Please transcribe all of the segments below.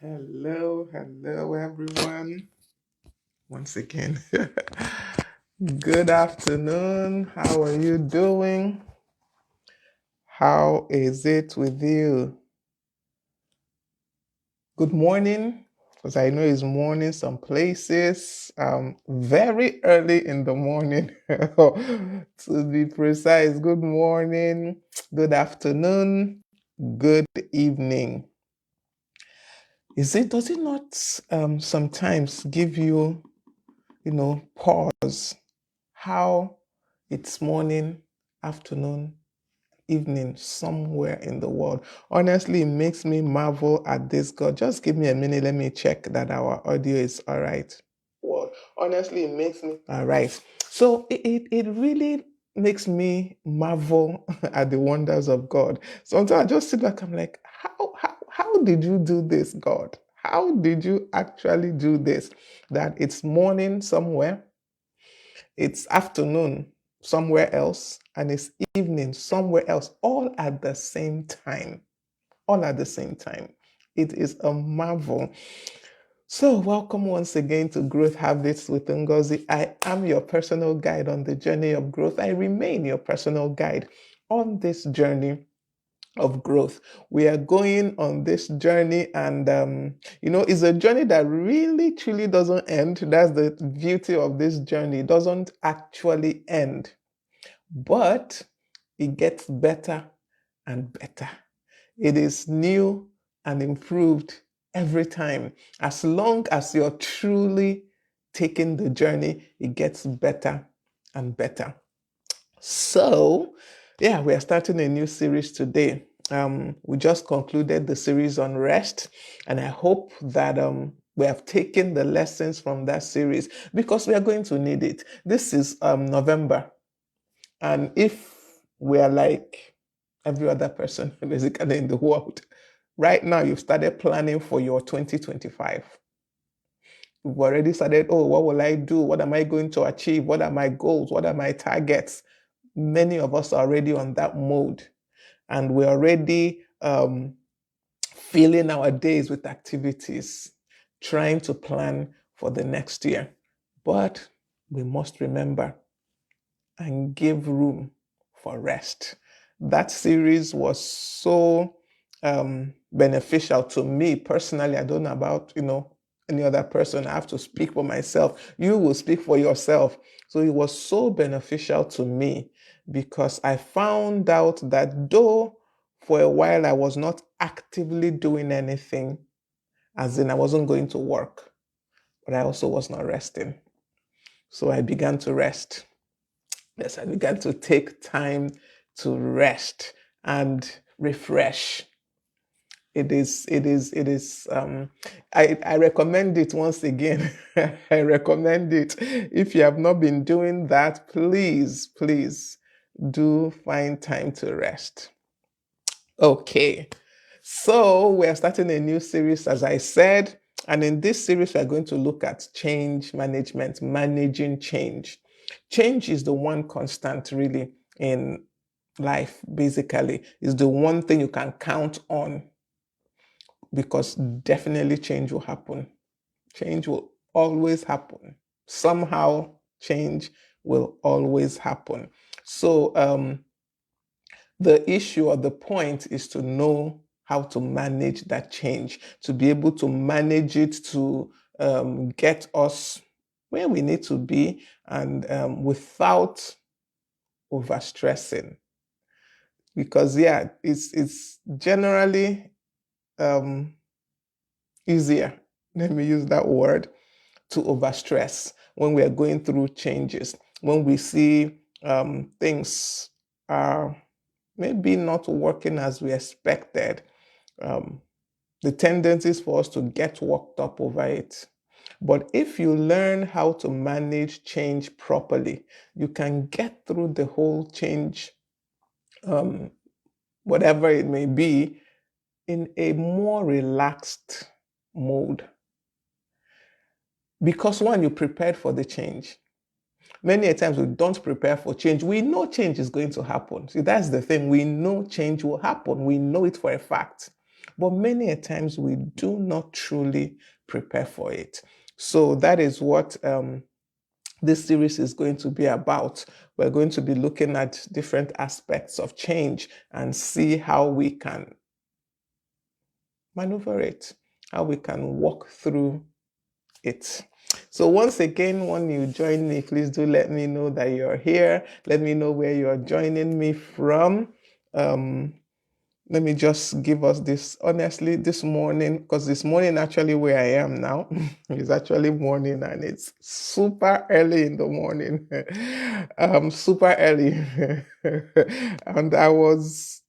Hello, everyone. Once again, good afternoon. How are you doing? How is it with you? Good morning, because I know it's morning some places. Very early in the morning, to be precise. Good morning, good afternoon, good evening. Does it not sometimes give you, pause how it's morning, afternoon, evening somewhere in the world? Honestly, it makes me marvel at this God. Just give me a minute. Let me check that our audio is all right. Well, honestly, it makes me all right. So it really makes me marvel at the wonders of God. Sometimes I just sit back, I'm like, how did you do this, God? How did you actually do this? That it's morning somewhere, it's afternoon somewhere else, and it's evening somewhere else, all at the same time. All at the same time. It is a marvel. So, welcome once again to Growth Habits with Ngozi. I am your personal guide on the journey of growth. I remain your personal guide on this journey of growth. We are going on this journey, and it's a journey that really truly doesn't end. That's the beauty of this journey. It doesn't actually end, but it gets better and better. It is new and improved every time. As long as you're truly taking the journey, it gets better and better. So, yeah, we are starting a new series today. We just concluded the series on rest, and I hope that we have taken the lessons from that series because we are going to need it. This is November, and if we are like every other person basically in the world, right now you've started planning for your 2025. You've already started, oh, what will I do? What am I going to achieve? What are my goals? What are my targets? Many of us are already on that mode, and we're already filling our days with activities, trying to plan for the next year. But we must remember and give room for rest. That series was so beneficial to me personally. I don't know about, any other person. I have to speak for myself. You will speak for yourself. So it was so beneficial to me because I found out that though for a while I was not actively doing anything, as in I wasn't going to work, but I also was not resting. So I began to rest. Yes, I began to take time to rest and refresh. I recommend it once again. I recommend it. If you have not been doing that, please do find time to rest. Okay. So we're starting a new series, as I said. And in this series, we're going to look at change management, managing change. Change is the one constant, really, in life, basically, is the one thing you can count on because definitely change will happen. Change will always happen. Somehow, change will always happen. So, the issue or the point is to know how to manage that change, to be able to manage it to get us where we need to be and without overstressing. Because, yeah, it's generally um, easier, let me use that word, to overstress when we are going through changes, when we see things are maybe not working as we expected. Um, the tendency is for us to get worked up over it. But if you learn how to manage change properly, you can get through the whole change, um, whatever it may be, in a more relaxed mode. Because one, you prepared for the change. Many a times we don't prepare for change. We know change is going to happen. See, that's the thing. We know change will happen. We know it for a fact. but many a times we do not truly prepare for it. So that is what this series is going to be about. We're going to be looking at different aspects of change and see how we can maneuver it, how we can walk through it. So once again, when you join me, please do let me know that you're here. Let me know where you're joining me from. Let me just give us this honestly this morning, because this morning actually where I am now is actually morning, and it's super early in the morning. Super early. And I was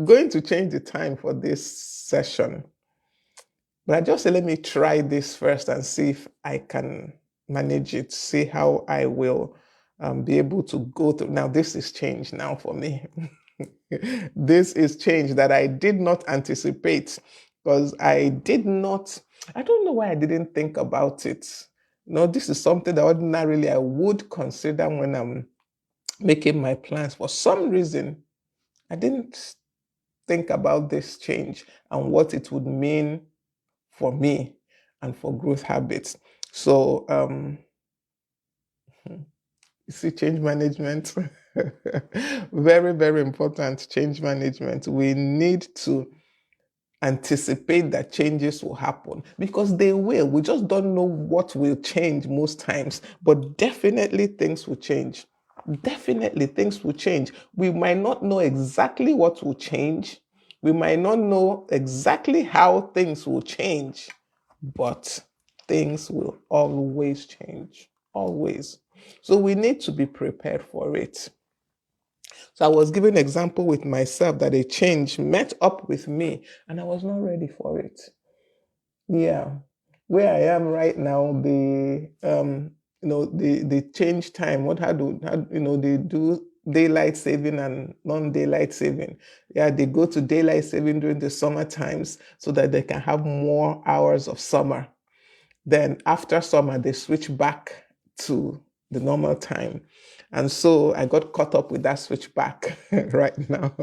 going to change the time for this session, but I just said, let me try this first and see if I can manage it, see how I will be able to go through. Now, this is change now for me. This is change that I did not anticipate, because I don't know why I didn't think about it. No, this is something that ordinarily I would consider when I'm making my plans. For some reason, I didn't think about this change and what it would mean for me and for growth habits. So, you see, change management, very, very important. Change management. We need to anticipate that changes will happen, because they will. We just don't know what will change most times, but definitely things will change. Definitely things will change. We might not know exactly what will change. We might not know exactly how things will change, but things will always change. Always. So we need to be prepared for it. So I was giving an example with myself that a change met up with me and I was not ready for it. Yeah. Where I am right now, the change time, they do daylight saving and non-daylight saving. Yeah, they go to daylight saving during the summer times so that they can have more hours of summer. Then after summer, they switch back to the normal time. And so I got caught up with that switch back right now.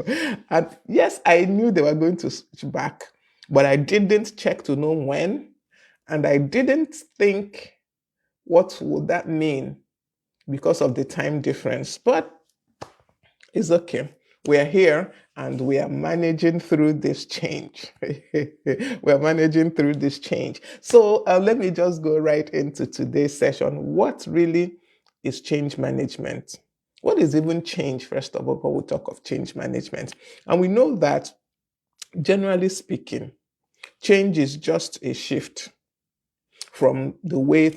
And yes, I knew they were going to switch back, but I didn't check to know when. And I didn't think, what would that mean because of the time difference? But it's okay. We're here and we are managing through this change. We're managing through this change. So let me just go right into today's session. What really is change management? What is even change, first of all, before we talk of change management? And we know that, generally speaking, change is just a shift from the way,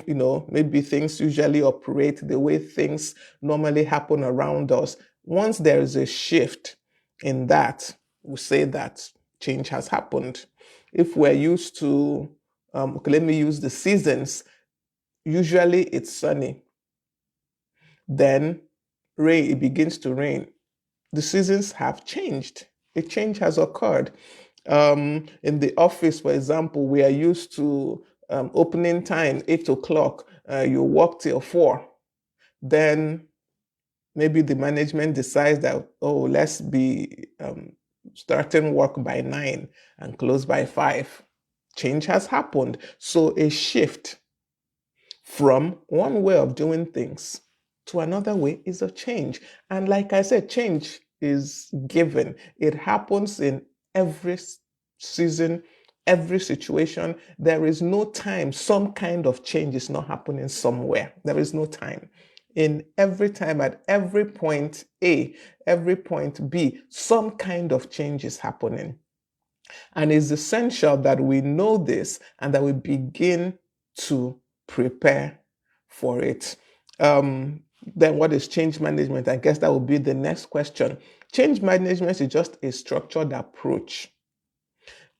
maybe things usually operate, the way things normally happen around us. Once there is a shift in that, we say that change has happened. If we're used to, okay, let me use the seasons. Usually it's sunny. Then it begins to rain. The seasons have changed. A change has occurred. In the office, for example, we are used to opening time 8 o'clock. You work till 4. Then maybe the management decides that, oh, let's be starting work by 9 and close by 5. Change has happened. So a shift from one way of doing things to another way is a change. And like I said, change is given. It happens in every season, every situation. There is no time some kind of change is not happening somewhere. There is no time. In every time, at every point A, every point B, some kind of change is happening. And it's essential that we know this and that we begin to prepare for it. Then what is change management? I guess that will be the next question. Change management is just a structured approach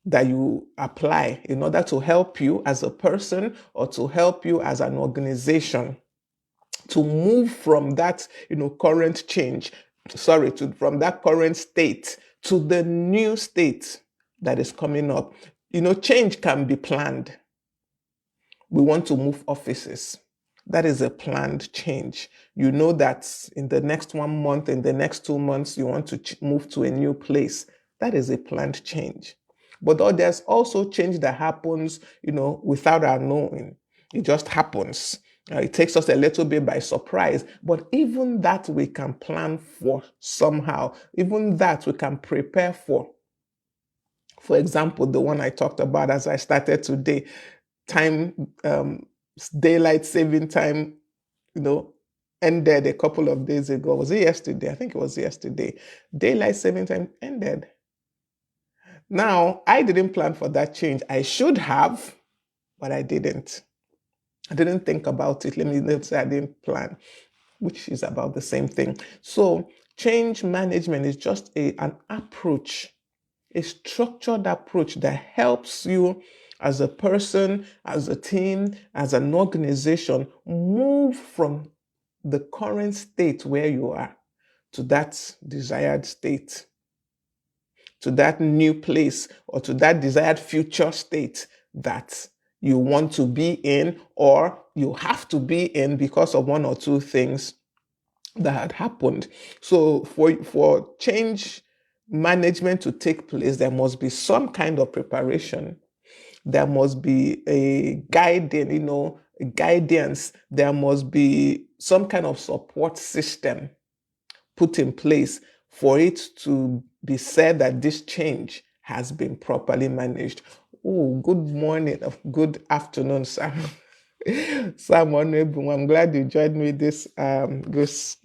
that you apply in order to help you as a person or to help you as an organization to move from that, current change, from that current state to the new state that is coming up. Change can be planned. We want to move offices. That is a planned change. You know that in the next 1 month, in the next 2 months, you want to move to a new place. That is a planned change. But there's also change that happens, without our knowing. It just happens. It takes us a little bit by surprise, but even that we can plan for somehow. Even that we can prepare for. For example, the one I talked about as I started today, time, daylight saving time, you know, ended a couple of days ago. Was it yesterday? I think it was yesterday. Daylight saving time ended. Now, I didn't plan for that change. I should have, but I didn't. I didn't think about it. Let me say I didn't plan, which is about the same thing. So, change management is just an approach, a structured approach that helps you as a person, as a team, as an organization, move from the current state where you are to that desired state, to that new place, or to that desired future state that you want to be in, or you have to be in because of one or two things that had happened. So for change management to take place, there must be some kind of preparation. There must be a guidance. There must be some kind of support system put in place for it to be said that this change has been properly managed. Oh, good morning, good afternoon, Sam. Sam Honorable, I'm glad you joined me this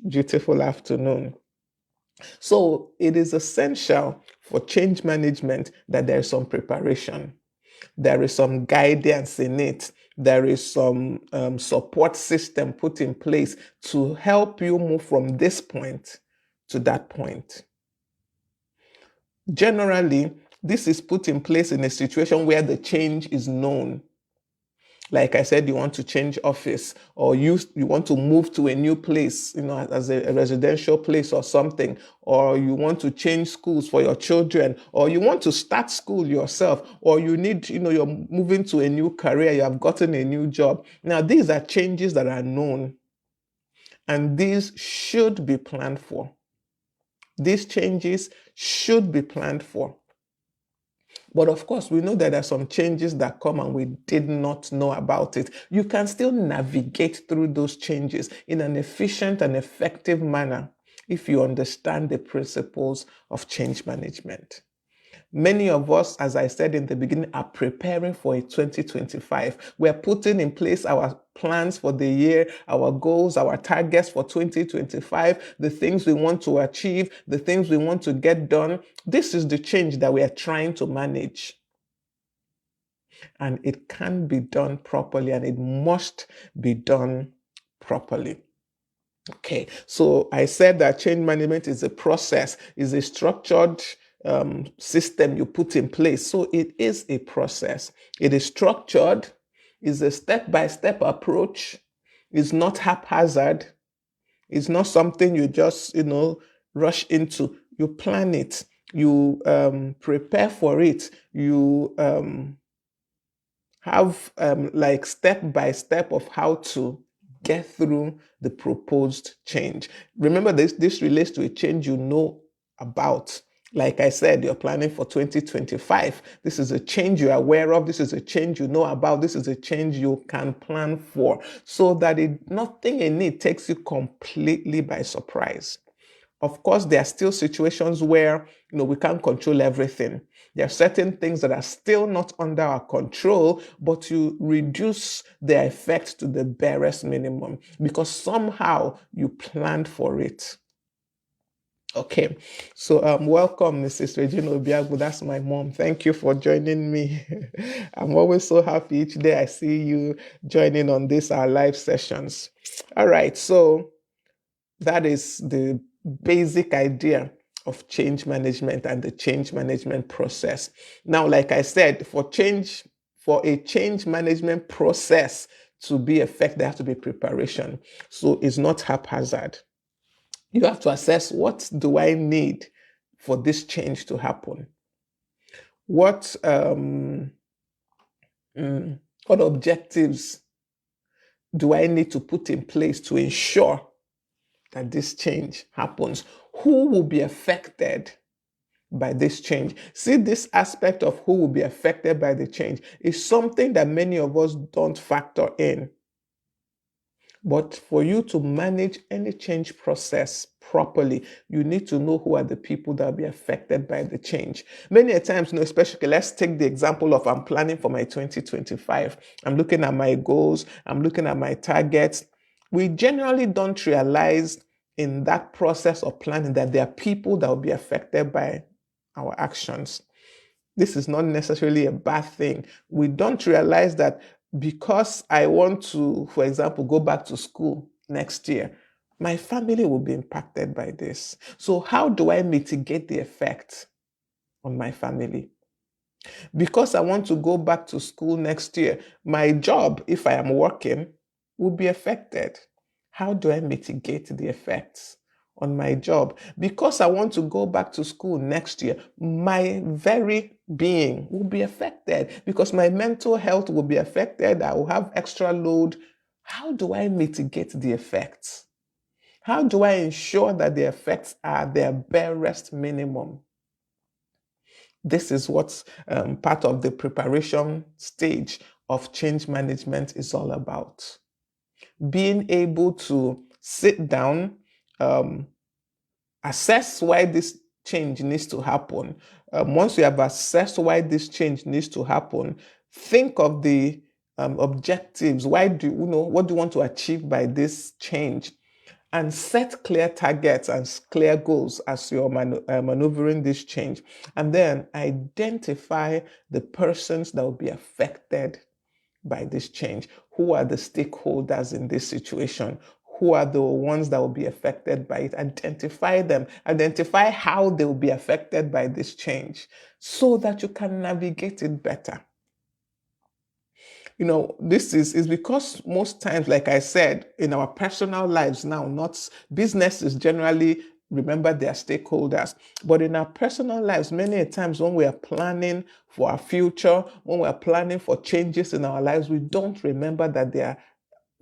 beautiful afternoon. So it is essential for change management that there is some preparation. There is some guidance in it. There is some support system put in place to help you move from this point to that point. Generally, this is put in place in a situation where the change is known. Like I said, you want to change office, or you want to move to a new place, as a residential place or something, or you want to change schools for your children, or you want to start school yourself, or you need, you're moving to a new career, you have gotten a new job. Now, these are changes that are known, and these should be planned for. These changes should be planned for. But of course, we know that there are some changes that come and we did not know about it. You can still navigate through those changes in an efficient and effective manner if you understand the principles of change management. Many of us, as I said in the beginning, are preparing for a 2025. We're putting in place our plans for the year, our goals, our targets for 2025, the things we want to achieve, the things we want to get done. This is the change that we are trying to manage. And it can be done properly, and it must be done properly. Okay, so I said that change management is a process, is a structured system you put in place. So it is a process. It is structured, is a step-by-step approach, it's not haphazard, it's not something you just, rush into. You plan it, you prepare for it, you have like step-by-step of how to get through the proposed change. Remember, this relates to a change you know about. Like I said, you're planning for 2025. This is a change you're aware of. This is a change you know about. This is a change you can plan for, so that nothing in it takes you completely by surprise. Of course, there are still situations where we can't control everything. There are certain things that are still not under our control, but you reduce their effect to the barest minimum because somehow you planned for it. Okay, so welcome, Mrs. Regina Obiagu. That's my mom. Thank you for joining me. I'm always so happy each day I see you joining on our live sessions. All right, so that is the basic idea of change management and the change management process. Now, like I said, for a change management process to be effective, there has to be preparation. So it's not haphazard. You have to assess, what do I need for this change to happen? What objectives do I need to put in place to ensure that this change happens? Who will be affected by this change. See, this aspect of who will be affected by the change is something that many of us don't factor in. But for you to manage any change process properly, you need to know who are the people that will be affected by the change. Many a times, especially, let's take the example of I'm planning for my 2025. I'm looking at my goals, I'm looking at my targets. We generally don't realize in that process of planning that there are people that will be affected by our actions. This is not necessarily a bad thing. We don't realize that because I want to, for example, go back to school next year, my family will be impacted by this. So, how do I mitigate the effect on my family? Because I want to go back to school next year, my job, if I am working, will be affected. How do I mitigate the effects on my job? Because I want to go back to school next year, my very being will be affected because my mental health will be affected. I will have extra load. How do I mitigate the effects? How do I ensure that the effects are their barest minimum? This is what part of the preparation stage of change management is all about. Being able to sit down, assess why this change needs to happen. Once you have assessed why this change needs to happen, think of the objectives. What do you want to achieve by this change? And set clear targets and clear goals as you're maneuvering this change. And then identify the persons that will be affected by this change. Who are the stakeholders in this situation? Who are the ones that will be affected by it? Identify them. Identify how they will be affected by this change so that you can navigate it better. This is because most times, like I said, in our personal lives now, not businesses generally remember their stakeholders. But in our personal lives, many times when we are planning for our future, when we are planning for changes in our lives, we don't remember that there are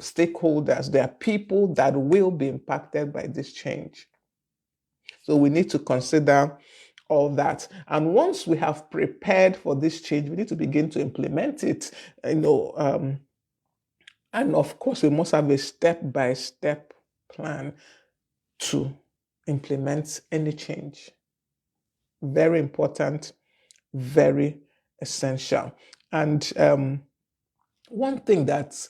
stakeholders, there are people that will be impacted by this change. So we need to consider all that. And once we have prepared for this change, we need to begin to implement it, and of course, we must have a step-by-step plan to implement any change. Very important, very essential. And one thing that,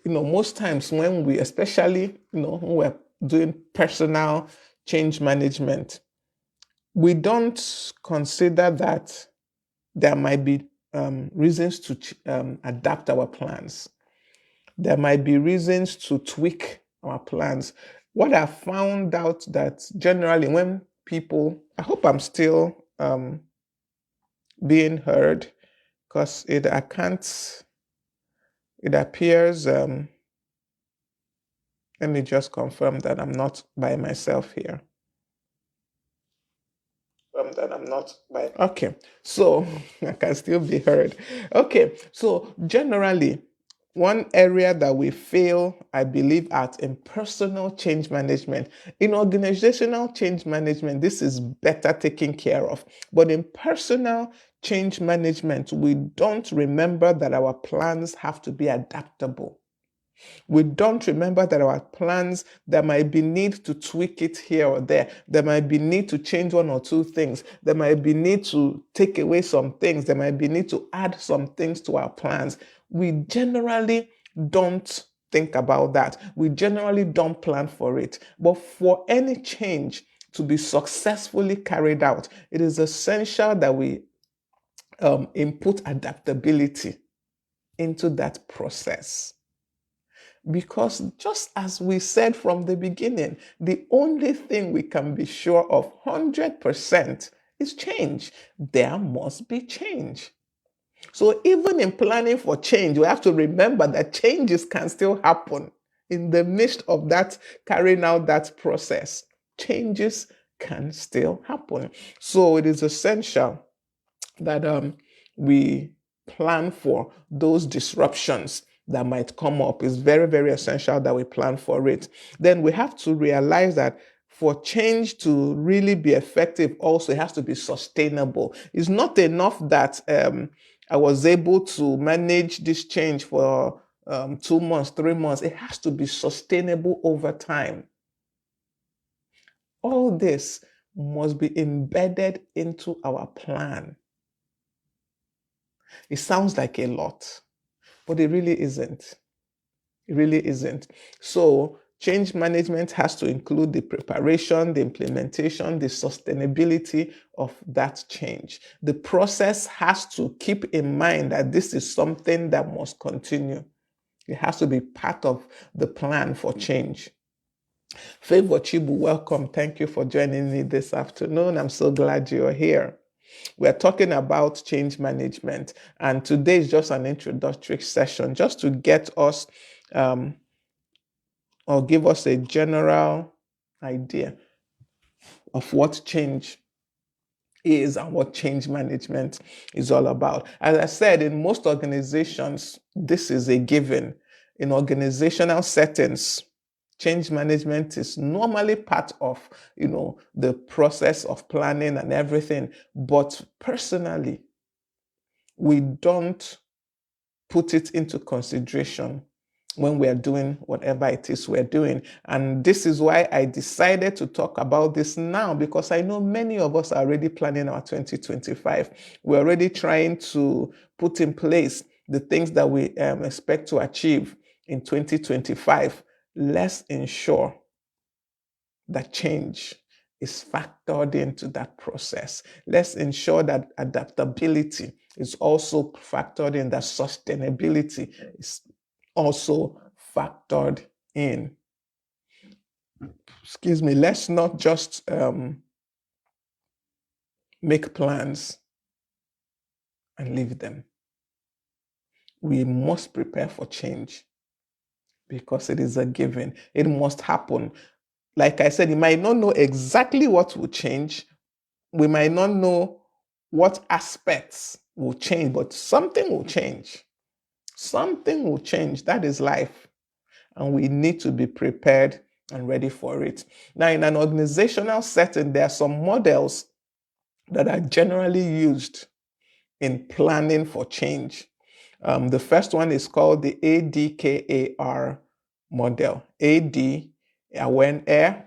most times when we, especially, when we're doing personal change management, we don't consider that there might be reasons to adapt our plans. There might be reasons to tweak our plans. What I found out that generally when people, I hope I'm still being heard because it appears, let me just confirm that I'm not by myself here. Okay, so I can still be heard. Okay, so generally, one area that we fail, I believe, at in personal change management, in organizational change management, this is better taken care of. But in personal change management, we don't remember that our plans have to be adaptable. We don't remember that our plans, there might be need to tweak it here or there. There might be need to change one or two things. There might be need to take away some things. There might be need to add some things to our plans. We generally don't think about that. We generally don't plan for it. But for any change to be successfully carried out, it is essential that we input adaptability into that process. Because just as we said from the beginning, the only thing we can be sure of 100% is change. There must be change. So even in planning for change, we have to remember that changes can still happen in the midst of that, carrying out that process. Changes can still happen. So it is essential that we plan for those disruptions that might come up. It's very, very essential that we plan for it. Then we have to realize that for change to really be effective, also, it has to be sustainable. It's not enough that I was able to manage this change for 2 months, 3 months. It has to be sustainable over time. All this must be embedded into our plan. It sounds like a lot, but it really isn't. It really isn't. So, change management has to include the preparation, the implementation, the sustainability of that change. The process has to keep in mind that this is something that must continue. It has to be part of the plan for change. Favor Chibu, welcome. Thank you for joining me this afternoon. I'm so glad you're here. We're talking about change management, and today is just an introductory session just to get us or give us a general idea of what change is and what change management is all about. As I said, in most organizations, this is a given. In organizational settings, change management is normally part of, the process of planning and everything. But personally, we don't put it into consideration when we're doing whatever it is we're doing. And this is why I decided to talk about this now, because I know many of us are already planning our 2025. We're already trying to put in place the things that we expect to achieve in 2025. Let's ensure that change is factored into that process. Let's ensure that adaptability is also factored in, that sustainability is also factored in. Excuse me, let's not just make plans and leave them. We must prepare for change because it is a given. It must happen. Like I said, you might not know exactly what will change. We might not know what aspects will change, but something will change. Something will change. That is life. And we need to be prepared and ready for it. Now, in an organizational setting, there are some models that are generally used in planning for change. The first one is called the ADKAR model. AD, awareness.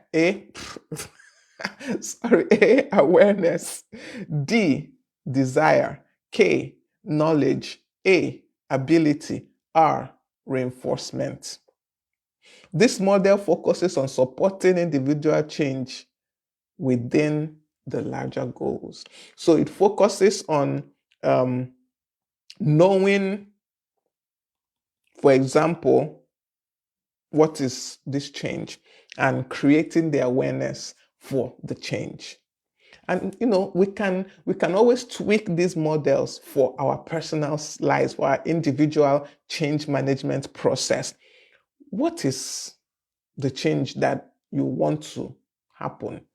D, desire. K, knowledge. A, ability. R, reinforcement. This model focuses on supporting individual change within the larger goals. So it focuses on knowing, for example, what is this change, and creating the awareness for the change. And we can always tweak these models for our personal lives, for our individual change management process. What is the change that you want to happen?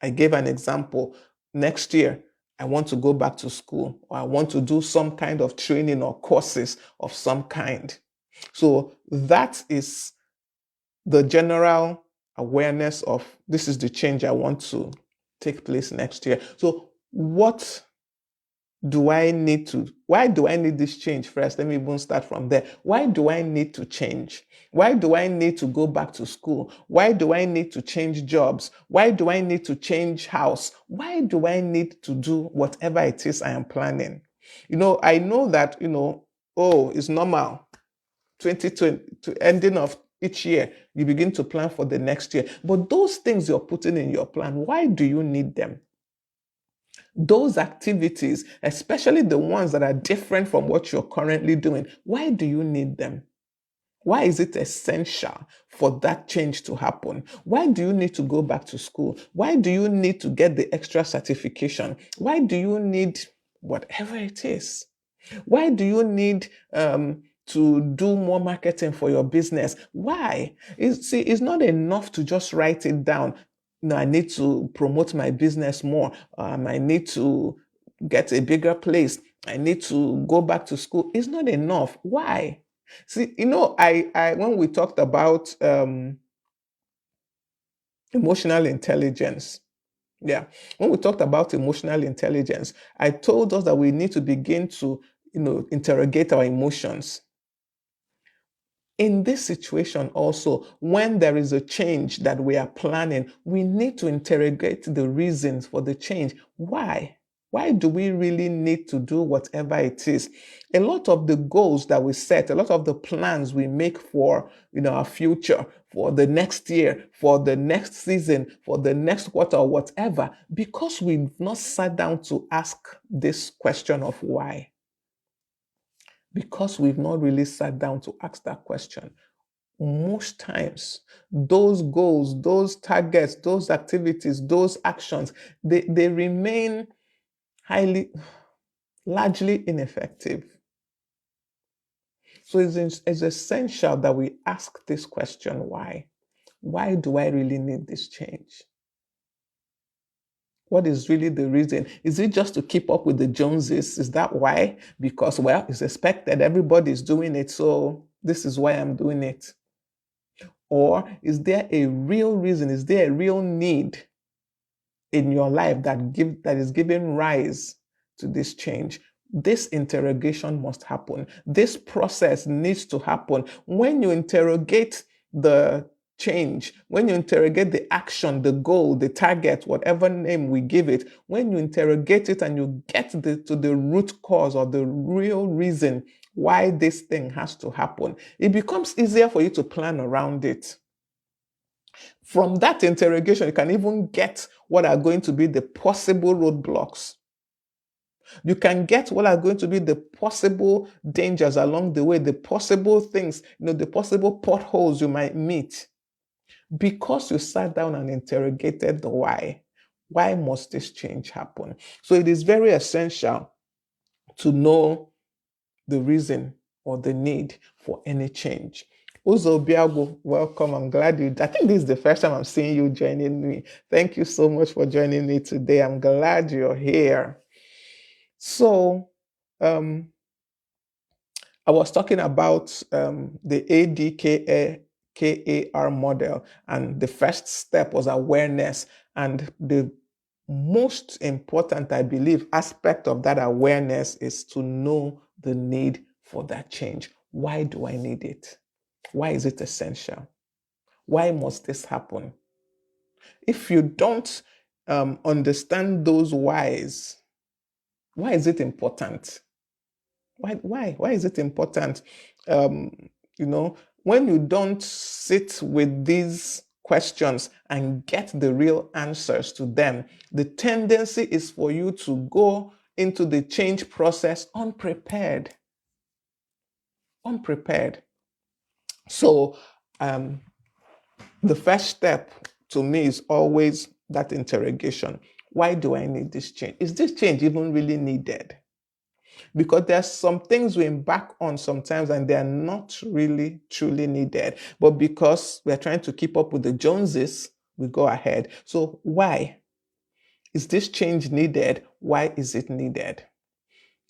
I gave an example. Next year, I want to go back to school, or I want to do some kind of training or courses of some kind. So that is the general awareness of, this is the change I want to take place next year. So what why do I need this change first? Let me even start from there. Why do I need to change? Why do I need to go back to school? Why do I need to change jobs? Why do I need to change house? Why do I need to do whatever it is I am planning? I know that, it's normal. 2020, to ending of each year, you begin to plan for the next year. But those things you're putting in your plan, why do you need them? Those activities, especially the ones that are different from what you're currently doing, why do you need them? Why is it essential for that change to happen? Why do you need to go back to school? Why do you need to get the extra certification? Why do you need whatever it is? Why do you need to do more marketing for your business? Why? It's not enough to just write it down. No, I need to promote my business more. I need to get a bigger place. I need to go back to school. It's not enough. Why? See, I when we talked about Emotional intelligence. Yeah. When we talked about emotional intelligence, I told us that we need to begin to, interrogate our emotions. In this situation also, when there is a change that we are planning, we need to interrogate the reasons for the change. Why? Why do we really need to do whatever it is? A lot of the goals that we set, a lot of the plans we make for, our future, for the next year, for the next season, for the next quarter, or whatever, because we've not sat down to ask this question of why, because we've not really sat down to ask that question, most times those goals, those targets, those activities, those actions, they remain highly, largely ineffective. So it's essential that we ask this question: why? Why do I really need this change? What is really the reason? Is it just to keep up with the Joneses? Is that why? Because, well, it's expected, everybody's doing it, so this is why I'm doing it. Or is there a real reason? Is there a real need in your life that is giving rise to this change? This interrogation must happen. This process needs to happen. When you interrogate the change, when you interrogate the action, the goal, the target, whatever name we give it, when you interrogate it and you get to the root cause or the real reason why this thing has to happen, it becomes easier for you to plan around it. From that interrogation, you can even get what are going to be the possible roadblocks. You can get what are going to be the possible dangers along the way, the possible things, the possible potholes you might meet. Because you sat down and interrogated the why. Why must this change happen? So it is very essential to know the reason or the need for any change. Uzo Biago, welcome. I'm glad I think this is the first time I'm seeing you joining me. Thank you so much for joining me today. I'm glad you're here. So, I was talking about the ADKAR model, and the first step was awareness. And the most important, I believe, aspect of that awareness is to know the need for that change. Why do I need it? Why is it essential? Why must this happen? If you don't understand those whys, why is it important? Why is it important? Um, when you don't sit with these questions and get the real answers to them, the tendency is for you to go into the change process unprepared. Unprepared. So, the first step to me is always that interrogation. Why do I need this change? Is this change even really needed? Because there's some things we embark on sometimes and they're not really truly needed. But because we're trying to keep up with the Joneses, we go ahead. So why? Is this change needed? Why is it needed?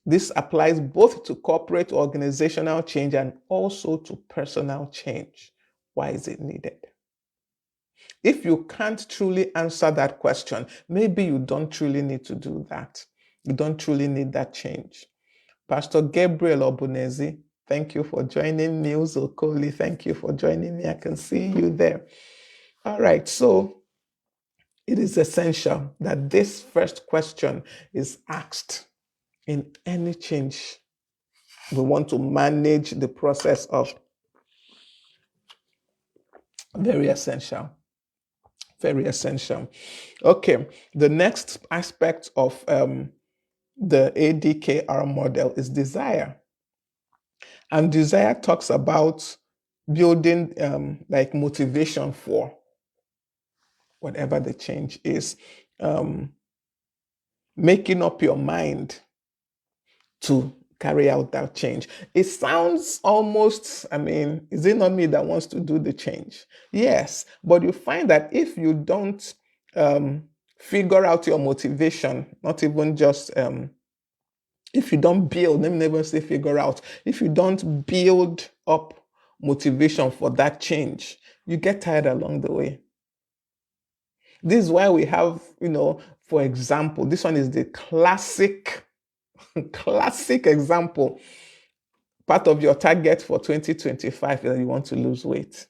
This applies both to corporate organizational change and also to personal change. Why is it needed? If you can't truly answer that question, maybe you don't truly need to do that. You don't truly need that change. Pastor Gabriel Obunezi, thank you for joining me. Uzo Koli, thank you for joining me. I can see you there. All right, so it is essential that this first question is asked in any change we want to manage the process of. Very essential. Very essential. Okay, the next aspect of the ADKR model is desire. And desire talks about building like motivation for whatever the change is, making up your mind to carry out that change. It sounds almost, is it not me that wants to do the change? Yes, but you find that if you don't figure out your motivation, not even just if you don't build, let me never say figure out, if you don't build up motivation for that change, you get tired along the way. This is why we have, for example, this one is the classic, classic example. Part of your target for 2025 is that you want to lose weight.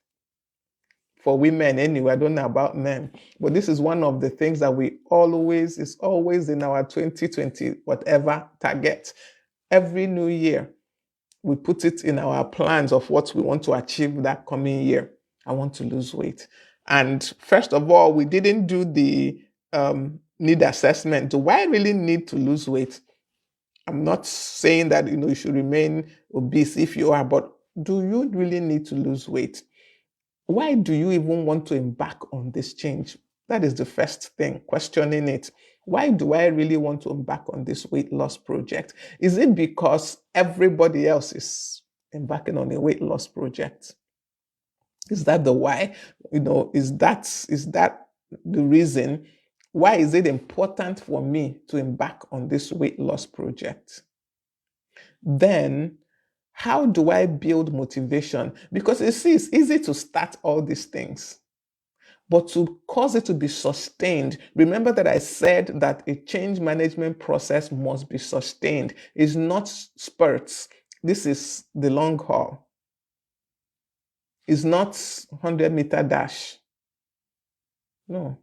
For women anyway, I don't know about men, but this is one of the things that is always in our 2020 whatever target. Every new year, we put it in our plans of what we want to achieve that coming year. I want to lose weight. And first of all, we didn't do the need assessment. Do I really need to lose weight? I'm not saying that you should remain obese if you are, but do you really need to lose weight? Why do you even want to embark on this change? That is the first thing, questioning it. Why do I really want to embark on this weight loss project? Is it because everybody else is embarking on a weight loss project? Is that the why? Is that the reason? Why is it important for me to embark on this weight loss project? Then, how do I build motivation? Because it's easy to start all these things, but to cause it to be sustained, remember that I said that a change management process must be sustained. It's not spurts. This is the long haul. It's not 100-meter dash. No,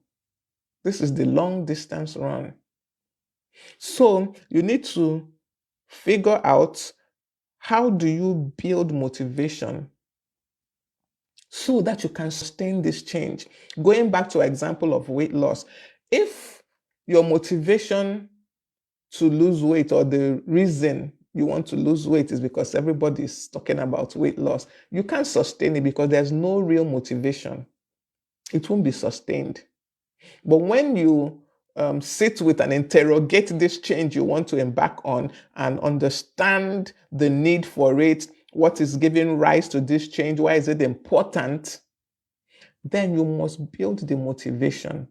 this is the long distance run. So you need to figure out, how do you build motivation so that you can sustain this change? Going back to an example of weight loss, if your motivation to lose weight, or the reason you want to lose weight is because everybody is talking about weight loss, you can't sustain it because there's no real motivation. It won't be sustained. But when you sit with and interrogate this change you want to embark on and understand the need for it, what is giving rise to this change, why is it important, then you must build the motivation.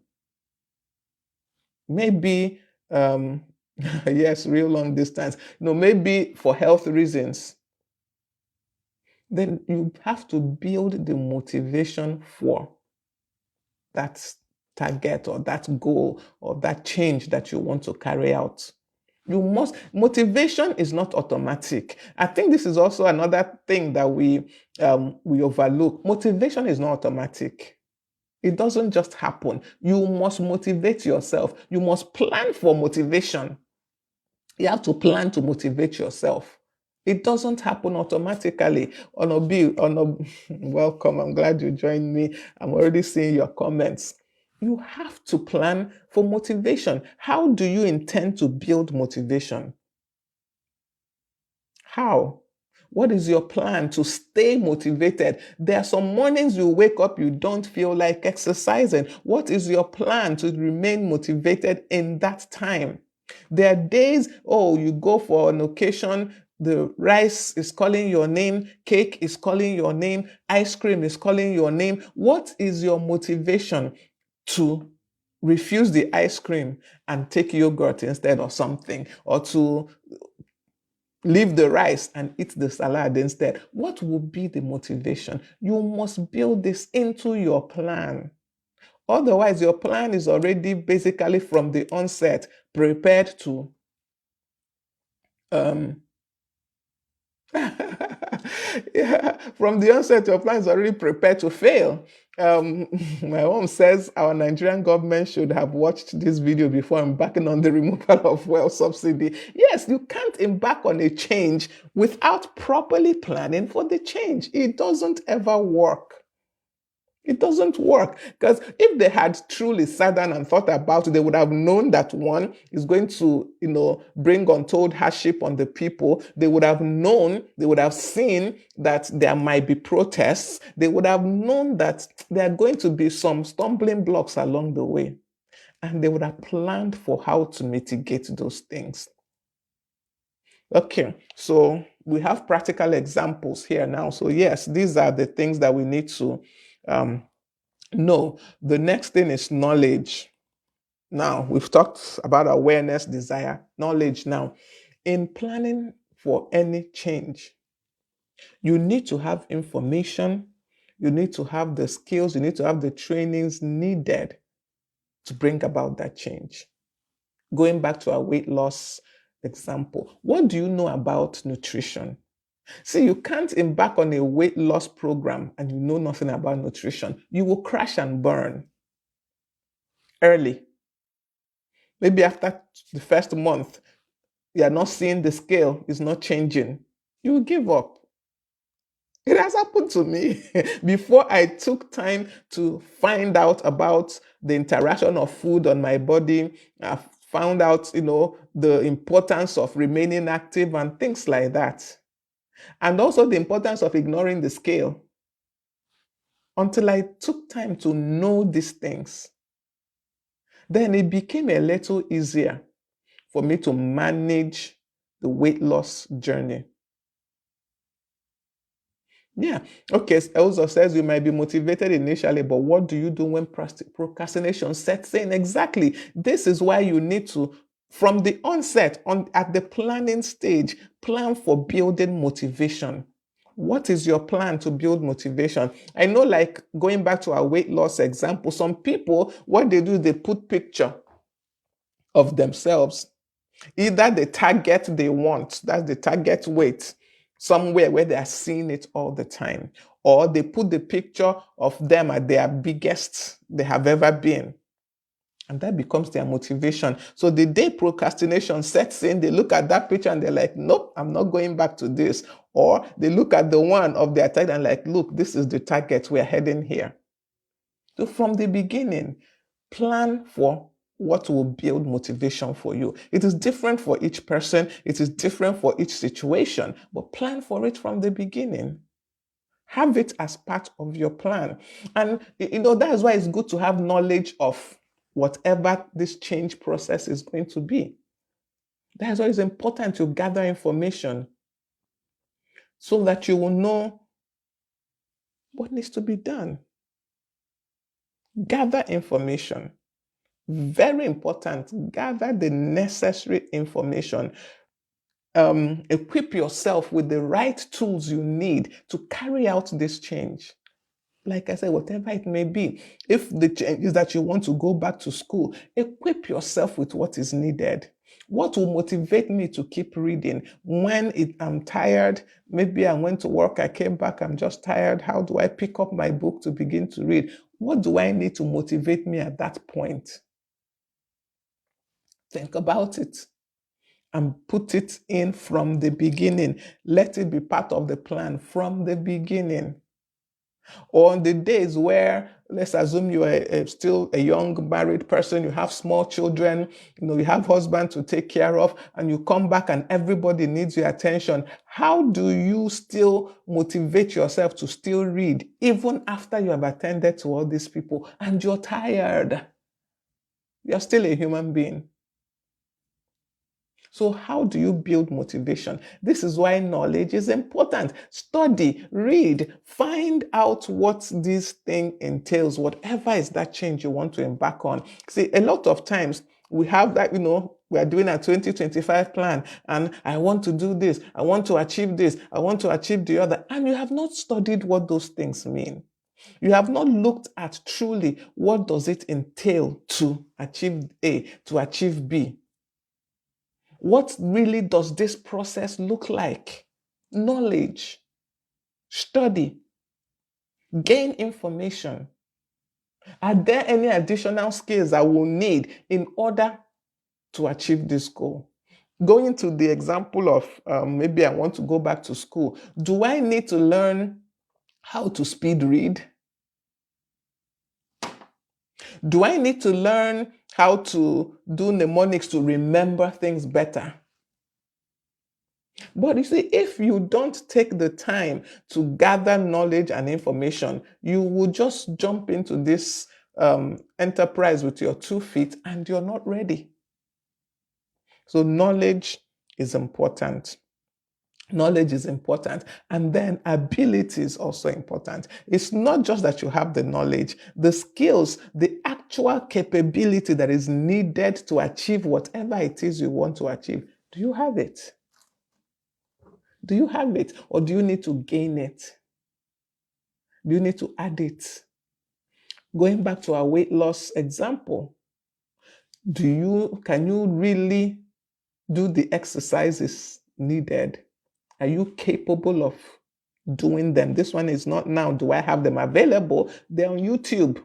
Maybe, yes, real long distance. Maybe for health reasons. Then you have to build the motivation for that target or that goal or that change that you want to carry out. Motivation is not automatic. I think this is also another thing that we overlook. Motivation is not automatic. It doesn't just happen. You must motivate yourself. You must plan for motivation. You have to plan to motivate yourself. It doesn't happen automatically. Welcome. I'm glad you joined me. I'm already seeing your comments. You have to plan for motivation. How do you intend to build motivation? How? What is your plan to stay motivated? There are some mornings you wake up, you don't feel like exercising. What is your plan to remain motivated in that time? There are days, you go for an occasion, the rice is calling your name, cake is calling your name, ice cream is calling your name. What is your motivation to refuse the ice cream and take yogurt instead or something, or to leave the rice and eat the salad instead? What will be the motivation? You must build this into your plan. Otherwise, your plan is already basically from the onset prepared to yeah, from the onset, your plan is already prepared to fail. My mom says our Nigerian government should have watched this video before embarking on the removal of fuel subsidy. Yes, you can't embark on a change without properly planning for the change. It doesn't ever work. It doesn't work, because if they had truly sat down and thought about it, they would have known that one is going to, bring untold hardship on the people. They would have known, they would have seen that there might be protests. They would have known that there are going to be some stumbling blocks along the way. And they would have planned for how to mitigate those things. Okay, so we have practical examples here now. So yes, these are the things that we need to know. The next thing is knowledge. Now, we've talked about awareness, desire, knowledge. Now, in planning for any change, you need to have information, you need to have the skills, you need to have the trainings needed to bring about that change. Going back to our weight loss example, what do you know about nutrition? See, you can't embark on a weight loss program and you know nothing about nutrition. You will crash and burn early. Maybe after the first month, you are not seeing the scale is not changing. You will give up. It has happened to me. Before I took time to find out about the interaction of food on my body, I found out, the importance of remaining active and things like that. And also the importance of ignoring the scale. Until I took time to know these things, then it became a little easier for me to manage the weight loss journey. Yeah. Okay. Also says you might be motivated initially, but what do you do when procrastination sets in? Exactly. This is why you need to, from the onset, at the planning stage, plan for building motivation. What is your plan to build motivation? I know, like going back to our weight loss example, some people, what they do, they put picture of themselves, either the target they want, that's the target weight, somewhere where they are seeing it all the time, or they put the picture of them at their biggest they have ever been. And that becomes their motivation. So the day procrastination sets in, they look at that picture and they're like, nope, I'm not going back to this. Or they look at the one of their target and like, look, this is the target, we're heading here. So from the beginning, plan for what will build motivation for you. It is different for each person. It is different for each situation, but plan for it from the beginning. Have it as part of your plan. And, that is why it's good to have knowledge of whatever this change process is going to be. That is why it's important to gather information so that you will know what needs to be done. Gather information. Very important. Gather the necessary information. Equip yourself with the right tools you need to carry out this change. Like I said, whatever it may be. If the change is that you want to go back to school, equip yourself with what is needed. What will motivate me to keep reading? When I'm tired, maybe I went to work, I came back, I'm just tired. How do I pick up my book to begin to read? What do I need to motivate me at that point? Think about it and put it in from the beginning. Let it be part of the plan from the beginning. Or on the days where, let's assume you are still a young married person, you have small children, you have husband to take care of, and you come back and everybody needs your attention. How do you still motivate yourself to still read, even after you have attended to all these people and you're tired? You're still a human being. So how do you build motivation? This is why knowledge is important. Study, read, find out what this thing entails, whatever is that change you want to embark on. See, a lot of times we have that, we are doing a 2025 plan and I want to do this, I want to achieve this, I want to achieve the other, and you have not studied what those things mean. You have not looked at truly what does it entail to achieve A, to achieve B. What really does this process look like? Knowledge, study, gain information. Are there any additional skills I will need in order to achieve this goal? Going to the example of maybe I want to go back to school. Do I need to learn how to speed read? Do I need to learn how to do mnemonics to remember things better? But you see, if you don't take the time to gather knowledge and information, you will just jump into this enterprise with your 2 feet and you're not ready. So knowledge is important. Knowledge is important. And then ability is also important. It's not just that you have the knowledge, the skills, the actual capability that is needed to achieve whatever it is you want to achieve. Do you have it? Do you have it, or do you need to gain it? Do you need to add it? Going back to our weight loss example, Can you really do the exercises needed? Are you capable of doing them? This one is not now. Do I have them available? They're on YouTube.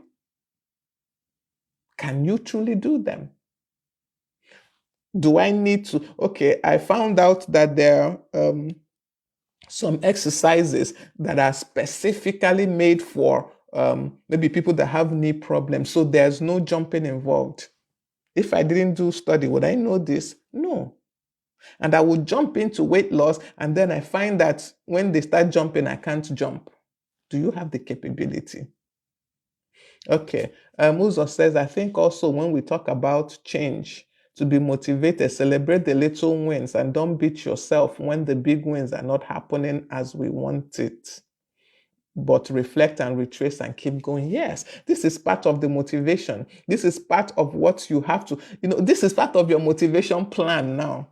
Can you truly do them? Do I need to? Okay, I found out that there are some exercises that are specifically made for maybe people that have knee problems. So there's no jumping involved. If I didn't do study, would I know this? No. And I would jump into weight loss, and then I find that when they start jumping, I can't jump. Do you have the capability? Okay. Uzo says, I think also when we talk about change, to be motivated, celebrate the little wins and don't beat yourself when the big wins are not happening as we want it. But reflect and retrace and keep going. Yes, this is part of the motivation. This is part of what you have to, this is part of your motivation plan now.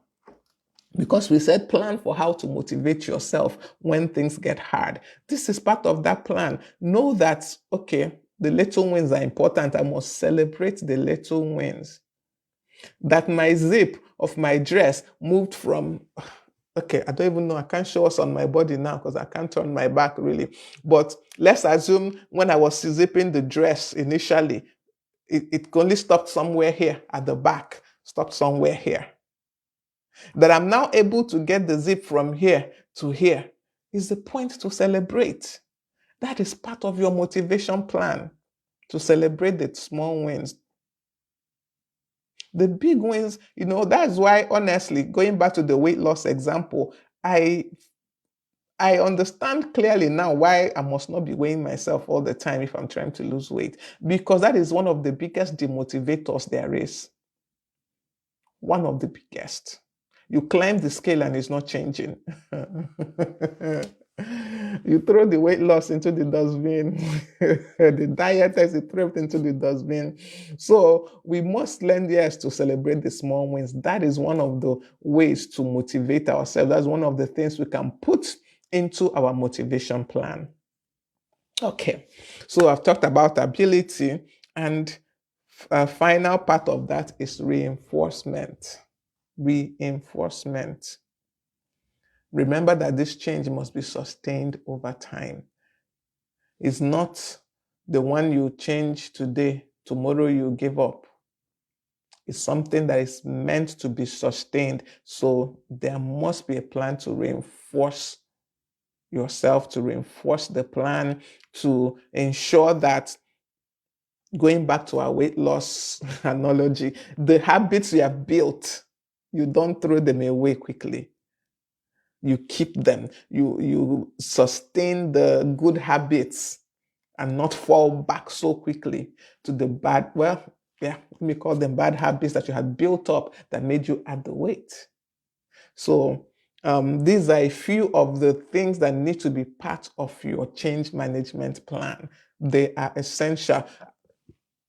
Because we said plan for how to motivate yourself when things get hard. This is part of that plan. Know that, okay, the little wins are important. I must celebrate the little wins. That my zip of my dress moved from, okay, I don't even know. I can't show us on my body now because I can't turn my back really. But let's assume when I was zipping the dress initially, it only stopped somewhere here at the back, stopped somewhere here. That I'm now able to get the zip from here to here is the point to celebrate. That is part of your motivation plan, to celebrate the small wins. The big wins, that's why, honestly, going back to the weight loss example, I understand clearly now why I must not be weighing myself all the time if I'm trying to lose weight, because that is one of the biggest demotivators there is. One of the biggest. You climb the scale and it's not changing. You throw the weight loss into the dustbin. The diet is thrown into the dustbin. So we must learn, yes, to celebrate the small wins. That is one of the ways to motivate ourselves. That's one of the things we can put into our motivation plan. Okay, so I've talked about ability, and a final part of that is reinforcement. Reinforcement. Remember that this change must be sustained over time. It's not the one you change today, tomorrow you give up. It's something that is meant to be sustained. So there must be a plan to reinforce yourself, to reinforce the plan, to ensure that, going back to our weight loss analogy, the habits you have built, you don't throw them away quickly. You keep them. You sustain the good habits and not fall back so quickly to the bad, let me call them bad habits that you had built up that made you add the weight. So these are a few of the things that need to be part of your change management plan. They are essential.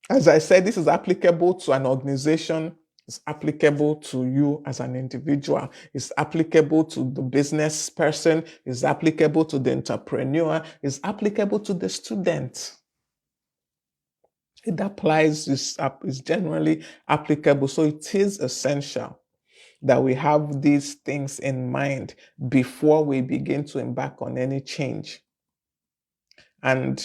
As I said, this is applicable to an organization. It's applicable to you as an individual. It's applicable to the business person. It's applicable to the entrepreneur. It's applicable to the student. It applies, is generally applicable. So it is essential that we have these things in mind before we begin to embark on any change. And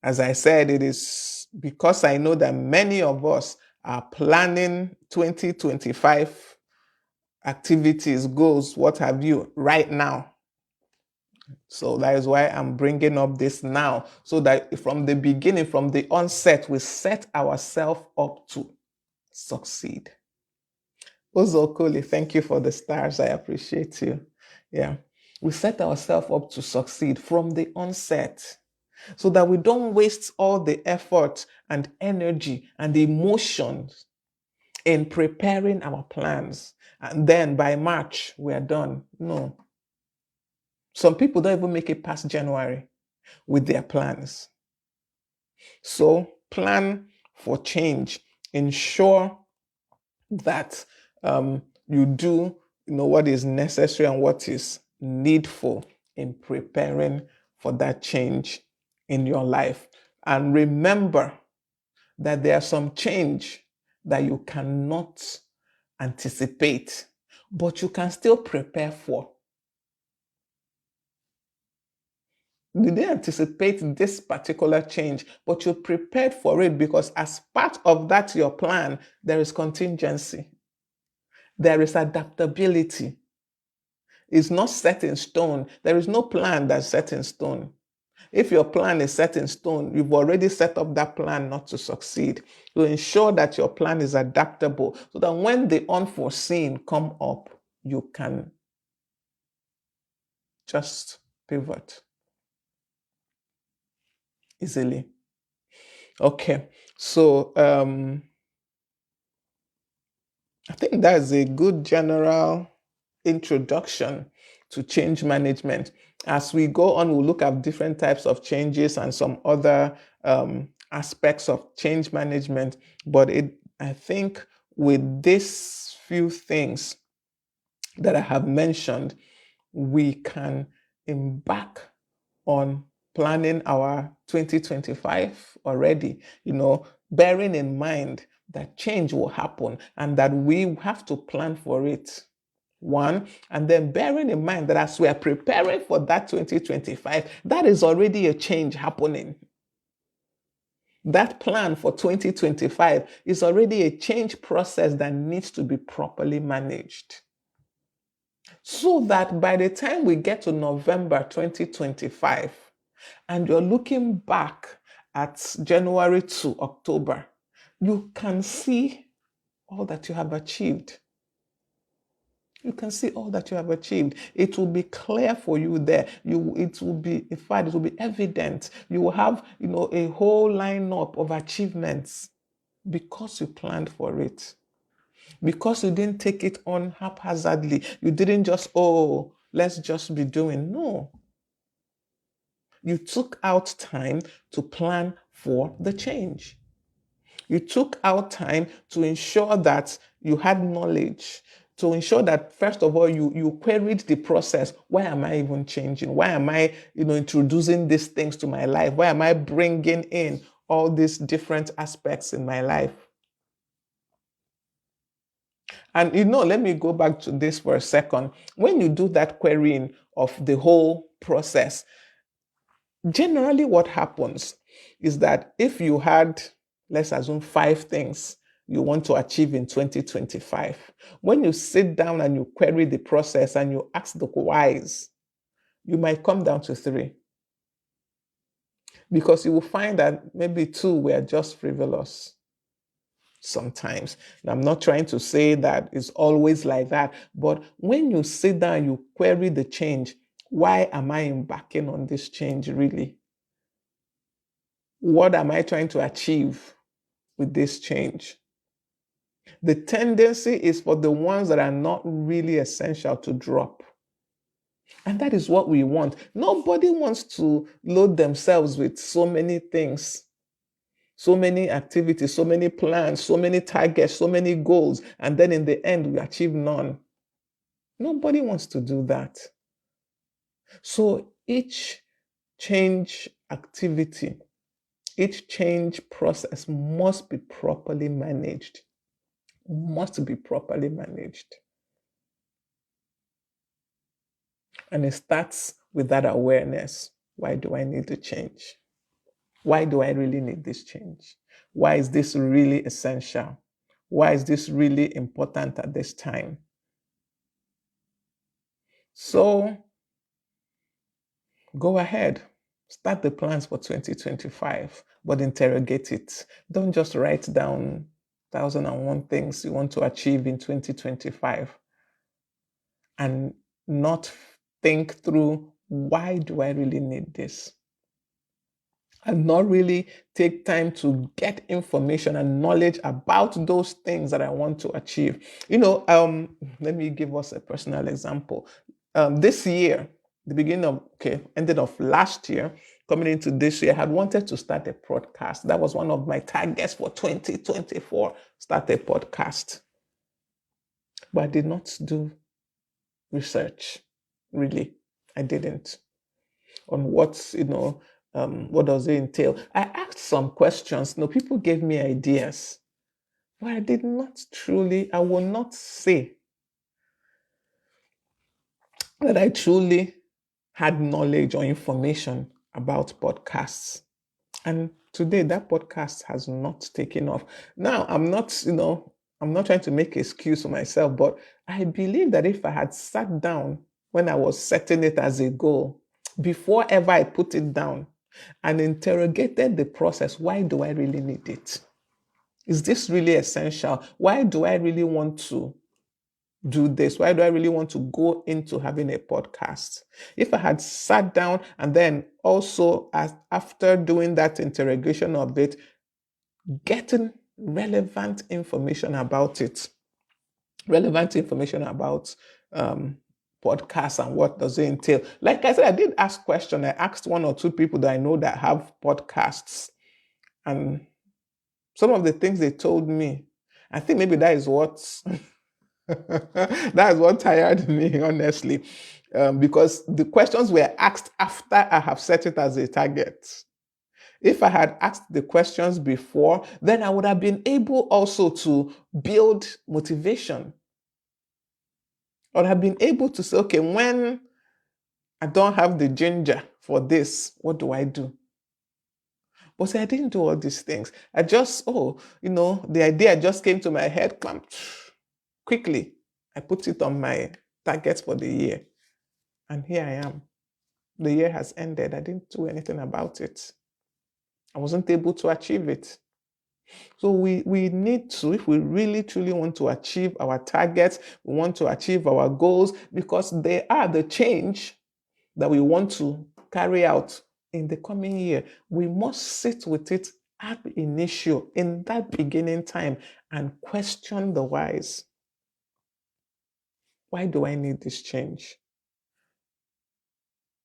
as I said, it is because I know that many of us are planning 2025 activities, goals, what have you, right now. So that is why I'm bringing up this now, so that from the beginning, from the onset, we set ourselves up to succeed. Ozokoli, thank you for the stars. I appreciate you. Yeah. We set ourselves up to succeed from the onset, so that we don't waste all the effort and energy and emotions in preparing our plans. And then by March, we are done. No. Some people don't even make it past January with their plans. So plan for change. Ensure that you do what is necessary and what is needful in preparing for that change in your life. And remember that there's some change that you cannot anticipate, but you can still prepare for. You didn't anticipate this particular change, but you prepared for it because as part of that, your plan, there is contingency, there is adaptability. It's not set in stone. There is no plan that's set in stone. If your plan is set in stone, you've already set up that plan not to succeed. To ensure that your plan is adaptable so that when the unforeseen come up, you can just pivot easily. Okay, so I think that's a good general introduction to change management. As we go on, we'll look at different types of changes and some other aspects of change management. But I think with these few things that I have mentioned, we can embark on planning our 2025 already, bearing in mind that change will happen and that we have to plan for it. One, and then bearing in mind that as we are preparing for that 2025, that is already a change happening. That plan for 2025 is already a change process that needs to be properly managed. So that by the time we get to November 2025, and you're looking back at January to October, you can see all that you have achieved. You can see all that you have achieved. It will be clear for you there. It will be, in fact, it will be evident. You will have, a whole lineup of achievements because you planned for it. Because you didn't take it on haphazardly. You didn't just, let's just be doing. No. You took out time to plan for the change. You took out time to ensure that you had knowledge, to ensure that, first of all, you queried the process. Why am I even changing? Why am I, introducing these things to my life? Why am I bringing in all these different aspects in my life? And, let me go back to this for a second. When you do that querying of the whole process, generally what happens is that if you had, let's assume, 5 things you want to achieve in 2025, when you sit down and you query the process and you ask the whys, you might come down to 3. Because you will find that maybe 2 were just frivolous sometimes. And I'm not trying to say that it's always like that, but when you sit down and you query the change, why am I embarking on this change really? What am I trying to achieve with this change? The tendency is for the ones that are not really essential to drop. And that is what we want. Nobody wants to load themselves with so many things, so many activities, so many plans, so many targets, so many goals, and then in the end, we achieve none. Nobody wants to do that. So each change activity, each change process must be properly managed. Must be properly managed. And it starts with that awareness. Why do I need to change? Why do I really need this change? Why is this really essential? Why is this really important at this time? So go ahead, start the plans for 2025, but interrogate it. Don't just write down 1,001 things you want to achieve in 2025 and not think through, why do I really need this? And not really take time to get information and knowledge about those things that I want to achieve. Let me give us a personal example. This year, ended of last year, coming into this year, I had wanted to start a podcast. That was one of my targets for 2024, start a podcast. But I did not do research, really. I didn't. On what does it entail? I asked some questions. People gave me ideas. But I will not say that I truly had knowledge or information about podcasts. And today that podcast has not taken off. Now, I'm not trying to make excuse for myself, but I believe that if I had sat down when I was setting it as a goal, before ever I put it down and interrogated the process, why do I really need it? Is this really essential? Why do I really want to do this? Why do I really want to go into having a podcast? If I had sat down and then also, after doing that interrogation of it, getting relevant information about podcasts and what does it entail. Like I said, I did ask questions. I asked one or two people that I know that have podcasts, and some of the things they told me, I think maybe that is what that is what tired me, honestly, because the questions were asked after I have set it as a target. If I had asked the questions before, then I would have been able also to build motivation. I would have been able to say, okay, when I don't have the ginger for this, what do I do? But see, I didn't do all these things. I just, the idea just came to my head, quickly. I put it on my target for the year. And here I am. The year has ended. I didn't do anything about it. I wasn't able to achieve it. So we need to, if we really truly want to achieve our targets, we want to achieve our goals, because they are the change that we want to carry out in the coming year, we must sit with it ab initio, in that beginning time, and question the whys. Why do I need this change?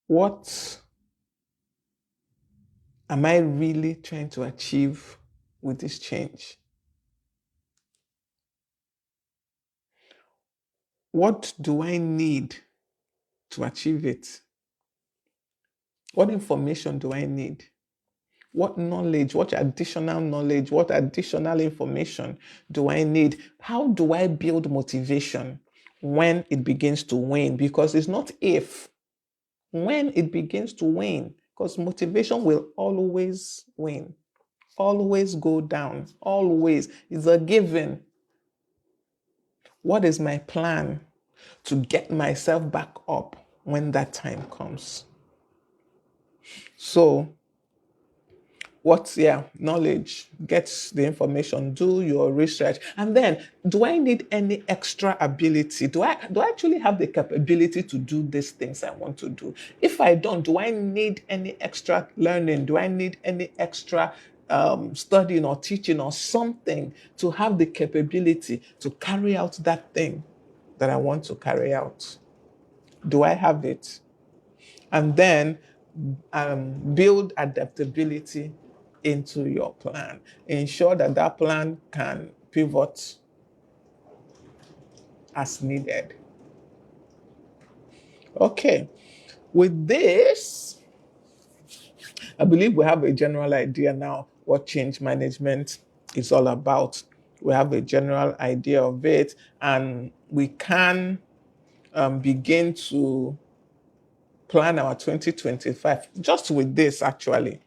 What am I really trying to achieve with this change? What do I need to achieve it? What information do I need? What knowledge, what additional information do I need? How do I build motivation when it begins to wane? Because it's not if, when it begins to wane, because motivation will always wane, always go down, always. It's a given. What is my plan to get myself back up when that time comes? So, knowledge, get the information, do your research. And then, do I need any extra ability? Do I actually have the capability to do these things I want to do? If I don't, do I need any extra learning? Do I need any extra studying or teaching or something to have the capability to carry out that thing that I want to carry out? Do I have it? And then build adaptability into your plan. Ensure that that plan can pivot as needed. Okay, with this, I believe we have a general idea now what change management is all about. We have a general idea of it, and we can begin to plan our 2025 just with this, actually.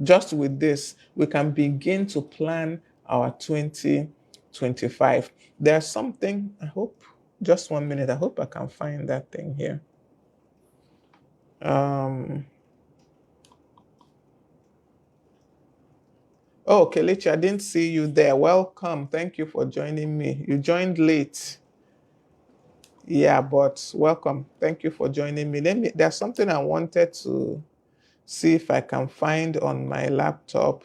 Just with this, we can begin to plan our 2025. There's something, I hope, just 1 minute. I hope I can find that thing here. Oh, Kelechi, I didn't see you there. Welcome. Thank you for joining me. You joined late. Yeah, but welcome. Thank you for joining me. There's something I wanted to see if I can find on my laptop.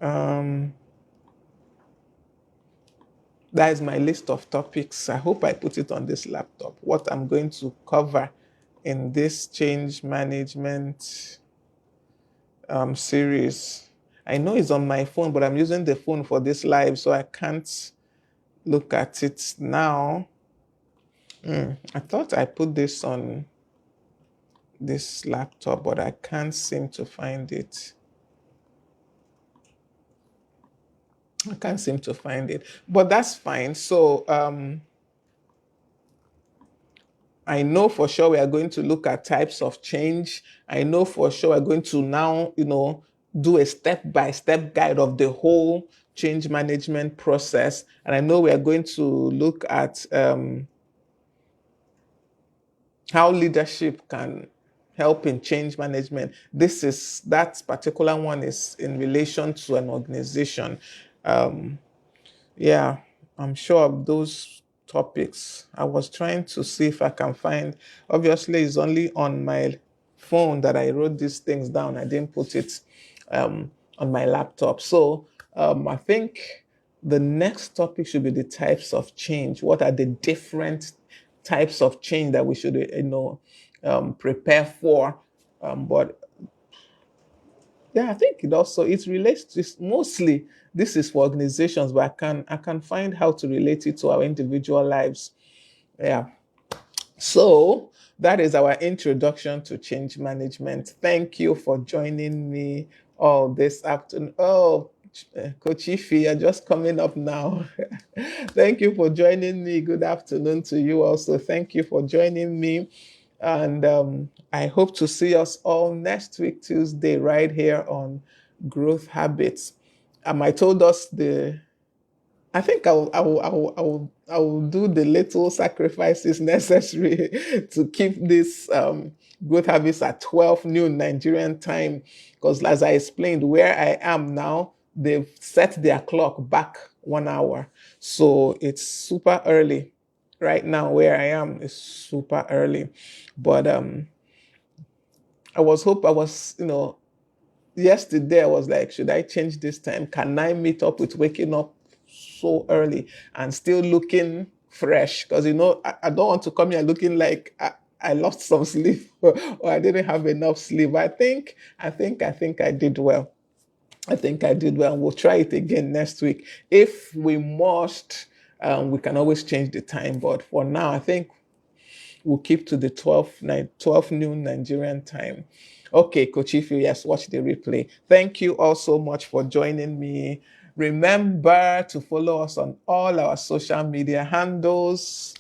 That is my list of topics. I hope I put it on this laptop. What I'm going to cover in this change management series. I know it's on my phone, but I'm using the phone for this live, so I can't look at it now. I thought I put this on this laptop, but I can't seem to find it. I can't seem to find it, but that's fine. So I know for sure we are going to look at types of change. I know for sure we're going to now, do a step-by-step guide of the whole change management process. And I know we are going to look at how leadership can help in change management. That particular one is in relation to an organization. Um, yeah, I'm sure of those topics. I was trying to see if I can find, obviously, it's only on my phone that I wrote these things down. I didn't put it on my laptop. So I think the next topic should be the types of change. What are the different types of change that we should, prepare for? But yeah, I think it relates to mostly this is for organizations, but I can find how to relate it to our individual lives. Yeah. So that is our introduction to change management. Thank you for joining me all this afternoon. Oh, Coach Ify, you're just coming up now. Thank you for joining me. Good afternoon to you also. Thank you for joining me. And I hope to see us all next week, Tuesday, right here on Growth Habits. I told us I think I will do the little sacrifices necessary to keep this growth habits at 12 noon Nigerian time. Because as I explained, where I am now, they've set their clock back 1 hour. So it's super early. Right now, where I am is super early. But I was, yesterday I was like, should I change this time? Can I meet up with waking up so early and still looking fresh? Because I don't want to come here looking like I lost some sleep or I didn't have enough sleep. I think I did well. I think I did well. We'll try it again next week. If we must, we can always change the time. But for now, I think we'll keep to the 12 noon Nigerian time. Okay, Coach Ify, yes, watch the replay. Thank you all so much for joining me. Remember to follow us on all our social media handles.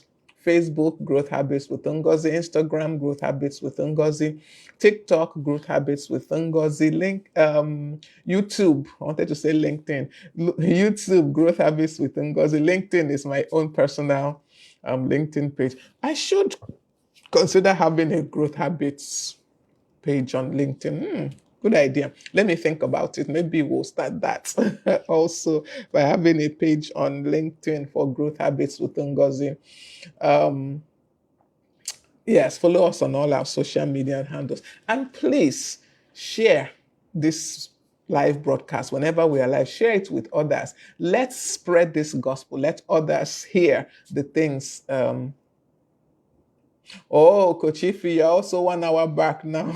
Facebook, Growth Habits with Ngozi. Instagram, Growth Habits with Ngozi. TikTok, Growth Habits with Ngozi. YouTube, I wanted to say LinkedIn. YouTube, Growth Habits with Ngozi. LinkedIn is my own personal LinkedIn page. I should consider having a growth habits page on LinkedIn. Good idea. Let me think about it. Maybe we'll start that also by having a page on LinkedIn for growth habits with Ngozi. Yes, follow us on all our social media handles. And please share this live broadcast whenever we are live. Share it with others. Let's spread this gospel. Let others hear the things. Oh, Coach Ify, you're also 1 hour back now.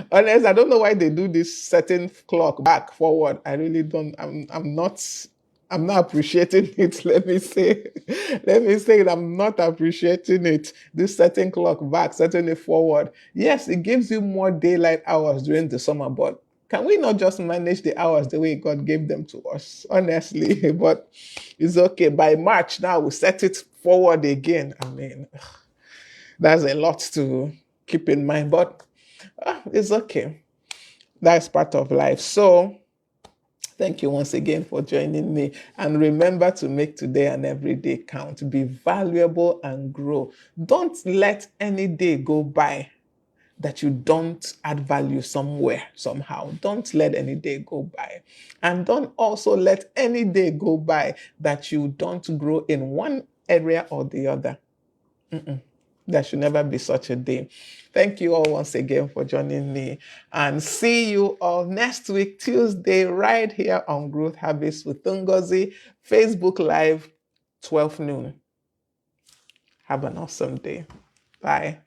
Honest, I don't know why they do this setting clock back forward. I really don't. I'm not appreciating it. Let me say it. I'm not appreciating it. This setting clock back, setting it forward. Yes, it gives you more daylight hours during the summer, but can we not just manage the hours the way God gave them to us? Honestly, but it's okay. By March now, we set it forward again. I mean, that's a lot to keep in mind, but it's okay. That's part of life. So, thank you once again for joining me. And remember to make today and every day count. Be valuable and grow. Don't let any day go by that you don't add value somewhere, somehow. Don't let any day go by. And don't also let any day go by that you don't grow in one area or the other. There should never be such a day. Thank you all once again for joining me. And see you all next week, Tuesday, right here on Growth Habits with Ngozi, Facebook Live, 12 noon. Have an awesome day. Bye.